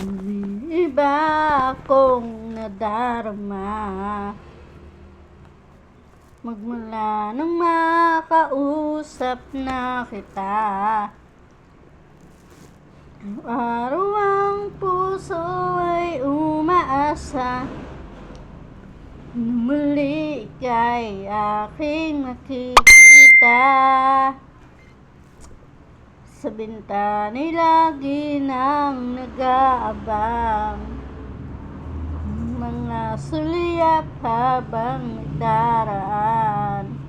May iba akong nadarama magmula nung makausap na kita. Araw ang puso ay umaasa na muli ika'y aking makikita. Sa bintana'y lagi nang nag-aabang mga suliyap habang nagdaraan.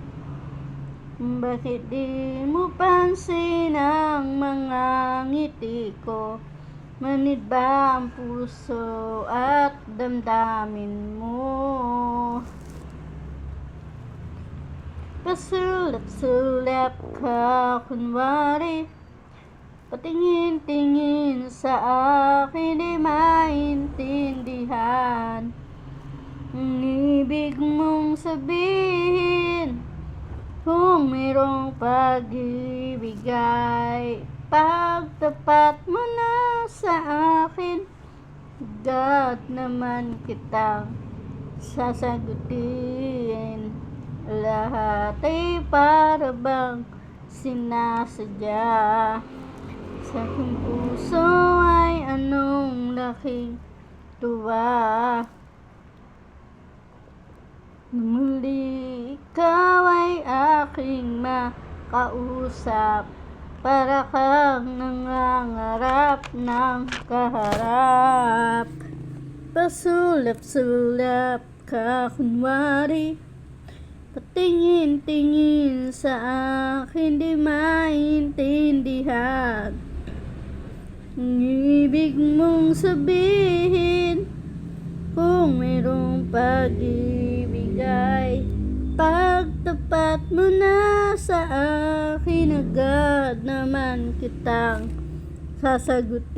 Bakit di mo pansin ang mga ngiti ko? Manid ba ang puso at damdamin mo? Pasulap-sulap ka kunwari, patingin-tingin sa akin di maintindihan ang ibig mong sabihin. Kung mayroong pag-ibig ay pagtapat mo na sa akin, agad naman kitang sasagutin. Lahat ay para bang sinasadya. Sa aking puso ay anong laking tuwa. Muli ikaw ay aking makausap, para kang nangangarap ng kaharap. Pasulap-sulap ka kunwari, patingin-tingin sa akin di maintindihan ang ibig mong sabihin. Kung mayroong pag-ibig ay pagtapat mo na sa akin, agad naman kitang sasagutin.